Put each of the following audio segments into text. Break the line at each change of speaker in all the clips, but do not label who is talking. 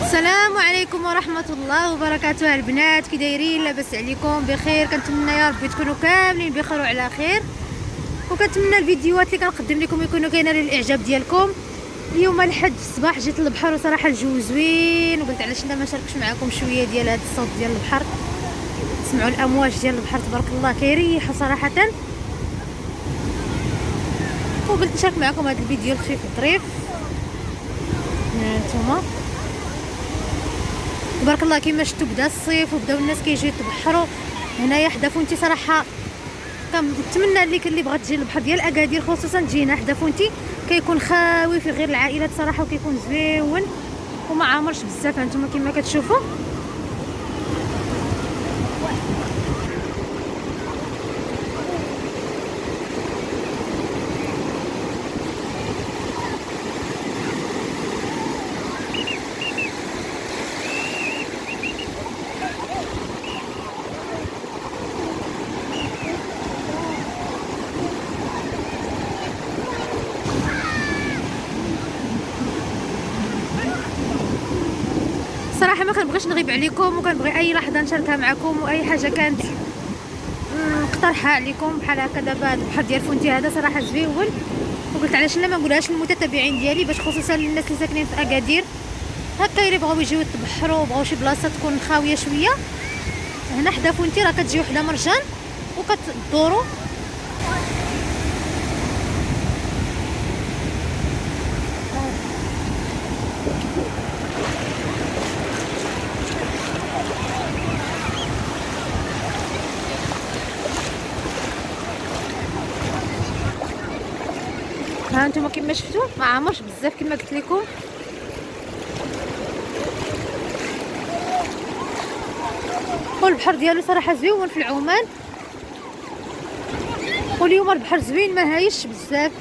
السلام عليكم ورحمة الله وبركاته البنات، كي دايرين؟ لاباس عليكم؟ بخير؟ كنتمنى يا ربي تكونوا كاملين بخير وعلى خير، وكنتمنى الفيديوهات اللي كنقدم لكم يكونوا كاينه للاعجاب ديالكم. اليوم الحد في الصباح جيت للبحر وصراحه الجو زوين، وقلت علاش لا ما نشاركش معكم شويه ديال هذا الصوت ديال البحر. تسمعوا الامواج ديال البحر تبارك الله كيريحوا صراحه، وقلت نشارك معكم هذا الفيديو الخفيف الظريف. هانتوما تبارك الله كيما شفتوا بدا الصيف وبداو الناس كيجيو يتبحروا هنايا حدا فونتي. صراحه كنتمنى اللي بغات تجي للبحر ديال اكادير خصوصا تجينا حدا فونتي، كيكون خاوي في غير العائلات صراحه، وكيكون زويون وما عامرش بزاف. هانتوما كما كتشوفوا صراحه ما كنبغيش نغيب عليكم، وكنبغي اي لحظه نشاركها معكم، واي حاجه كانت نقترحها عليكم بحال هكا. دابا هذا البحر ديال فونتي هذا صراحه زويون، وقلت علاش لا ما نقولهاش للمتتبعين ديالي، باش خصوصا الناس اللي ساكنين في اكادير هكا اللي بغاو يجيو يتبحروا وبغاو شي بلاصه تكون خاويه شويه. هنا حدا فونتي راه كتجي وحده مرجان وكتدوروا. ها انتم كما شفتوا ما عامرش بزاف كما قلت لكم. والبحر ديالو صراحه زوين في العومان، واليوم البحر زوين ما هايش بزاف.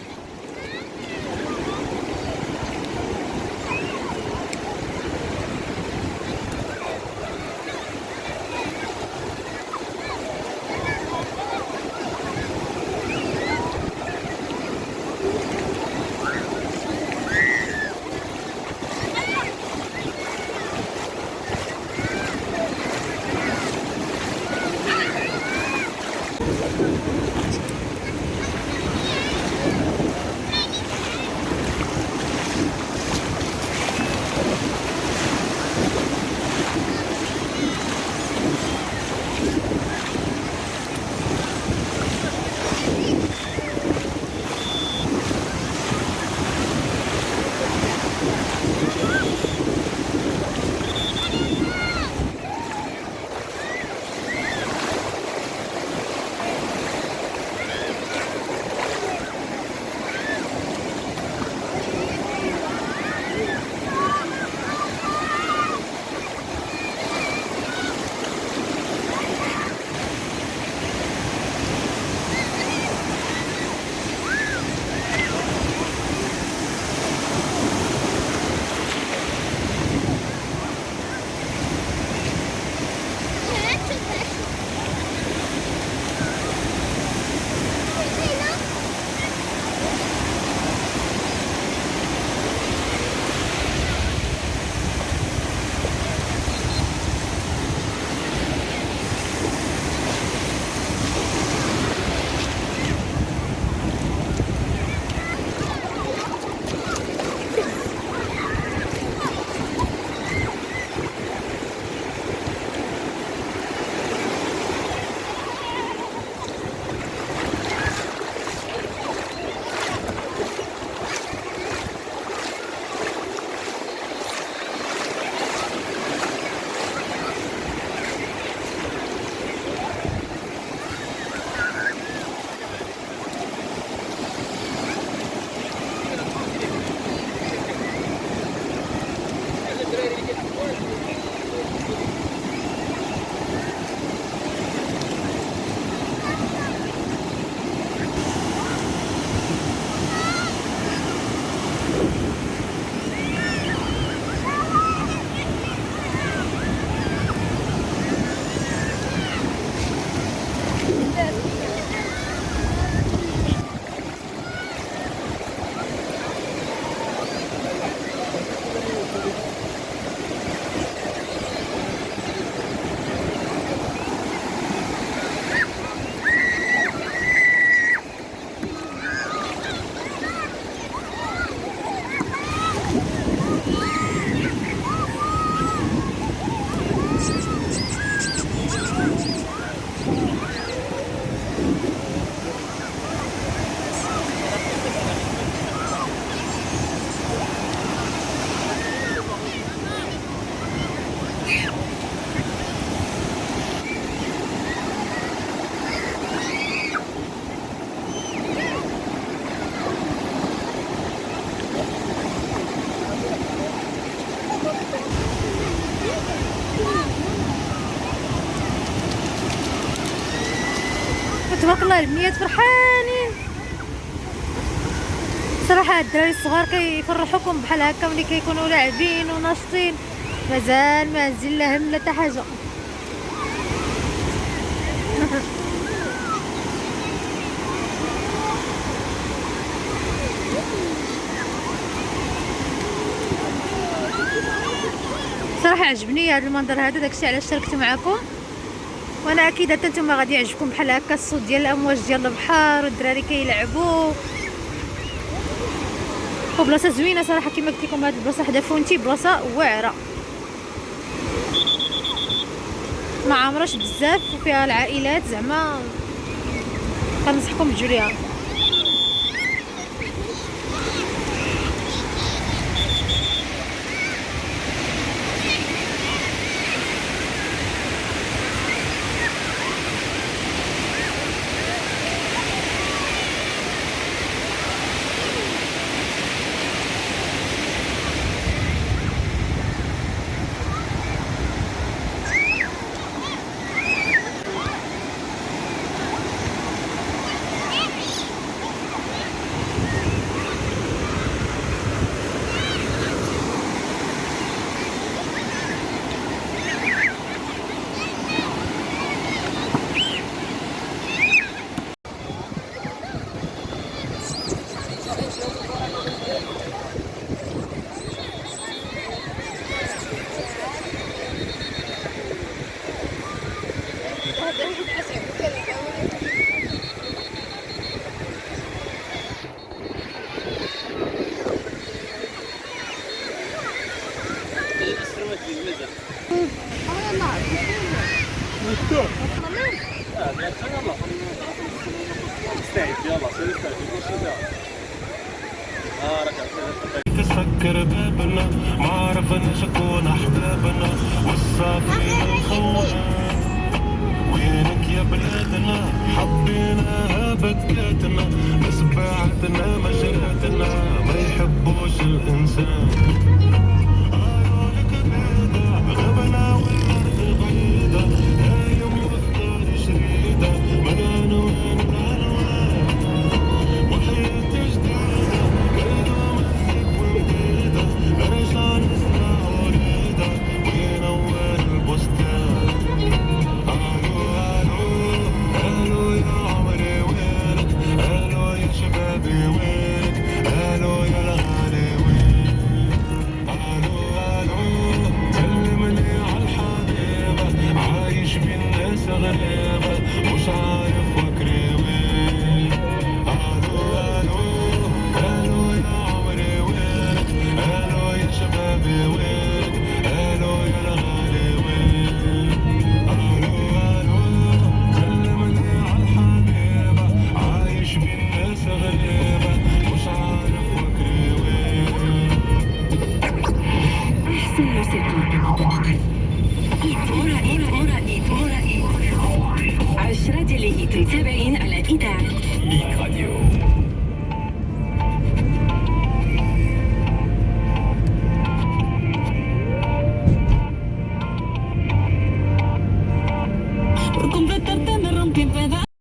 تبارك الله البنيات فرحانين صراحه. الدراري الصغار كيفرحوكم بحال هكا ملي كيكونوا لاعبين وناشطين، مازال ما هزين لا هم لا حتى حاجه. صراحه عجبني هذا المنظر هذا، داكشي علاش شاركت معكم، وانا اكيد حتى نتوما غادي يعجبكم بحال هكا الصوت ديال الامواج ديال البحر والدراري كيلعبوا. وبلاصه زوينه صراحه كما قلت لكم، هذه البلاصه حدا فونتي بلاصه واعره ما عمرش بزاف وفيها العائلات، زعما كنصحكم تجوا ليها.
تسكر بابنا ما عرفناش نكون